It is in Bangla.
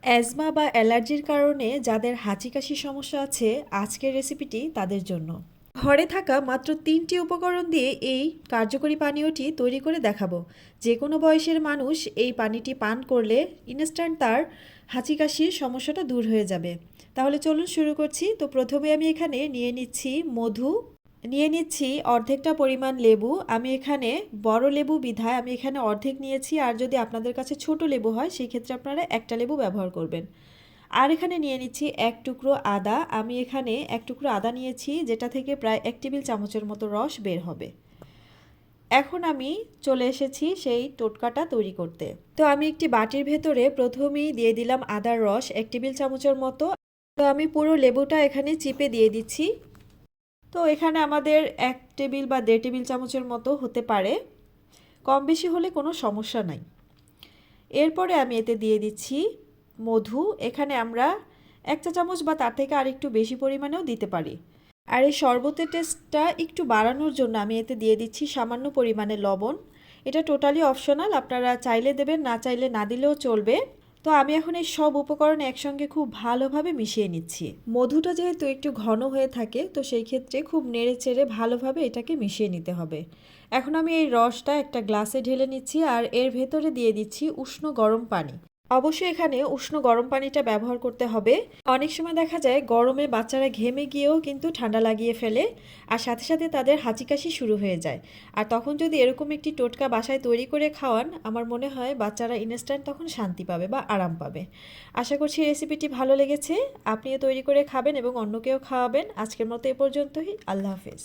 অ্যাজমা বা অ্যালার্জির কারণে যাদের হাঁচি কাশির সমস্যা আছে, আজকের রেসিপিটি তাদের জন্য। ঘরে থাকা মাত্র ৩টি উপকরণ দিয়ে এই কার্যকরী পানীয়টি তৈরি করে দেখাবো। যে কোনো বয়সের মানুষ এই পানিটি পান করলে ইনস্ট্যান্ট তার হাঁচি কাশির সমস্যাটা দূর হয়ে যাবে। তাহলে চলুন শুরু করছি। তো প্রথমে আমি এখানে নিয়ে নিচ্ছি মধু, নিয়ে নিচ্ছি অর্ধেকটা পরিমাণ লেবু। আমি এখানে বড় লেবু বিধায় আমি এখানে অর্ধেক নিয়েছি, আর যদি আপনাদের কাছে ছোট লেবু হয় সেই ক্ষেত্রে আপনারা একটা লেবু ব্যবহার করবেন। আর এখানে নিয়ে নিচ্ছি এক টুকরো আদা। আমি এখানে এক টুকরো আদা নিয়েছি, যেটা থেকে প্রায় 1 টেবিল চামচের মতো রস বের হবে। এখন আমি চলে এসেছি সেই টোটকাটা তৈরি করতে। তো আমি একটি বাটির ভেতরে প্রথমেই দিয়ে দিলাম আদার রস 1 টেবিল চামচের মতো। তো আমি পুরো লেবুটা এখানে চিপে দিয়ে দিচ্ছি। তো এখানে আমাদের 1 টেবিল বা 1.5 টেবিল চামচের মতো হতে পারে, কম বেশি হলে কোনো সমস্যা নাই। এরপরে আমি এতে দিয়ে দিচ্ছি মধু। এখানে আমরা 1 চা চামচ বা তার থেকে আরেকটু বেশি পরিমাণেও দিতে পারি। আর এই শরবতের টেস্টটা একটু বাড়ানোর জন্য আমি এতে দিয়ে দিচ্ছি সামান্য পরিমাণে লবণ। এটা টোটালি অপশনাল, আপনারা চাইলে দেবেন, না চাইলে না দিলেও চলবে। তো আমি এখন এই সব উপকরণ একসঙ্গে খুব ভালোভাবে মিশিয়ে নিচ্ছি। মধুটা যেহেতু একটু ঘন হয়ে থাকে, তো সেই ক্ষেত্রে খুব নেড়ে চেড়ে ভালোভাবে এটাকে মিশিয়ে নিতে হবে। এখন আমি এই রসটা একটা গ্লাসে ঢেলে নিচ্ছি, আর এর ভেতরে দিয়ে দিচ্ছি উষ্ণ গরম পানি। অবশ্যই এখানে উষ্ণ গরম পানিটা ব্যবহার করতে হবে। অনেক সময় দেখা যায় গরমে বাচ্চারা ঘেমে গিয়েও কিন্তু ঠান্ডা লাগিয়ে ফেলে, আর সাথে সাথে তাদের হাঁচি কাশি শুরু হয়ে যায়। আর তখন যদি এরকম একটি টোটকা বাসায় তৈরি করে খাওয়ান, আমার মনে হয় বাচ্চারা ইনস্ট্যান্ট তখন শান্তি পাবে বা আরাম পাবে। আশা করছি রেসিপিটি ভালো লেগেছে। আপনিও তৈরি করে খাবেন এবং অন্যকেও খাওয়াবেন। আজকের মতো এ পর্যন্তই। আল্লাহ হাফেজ।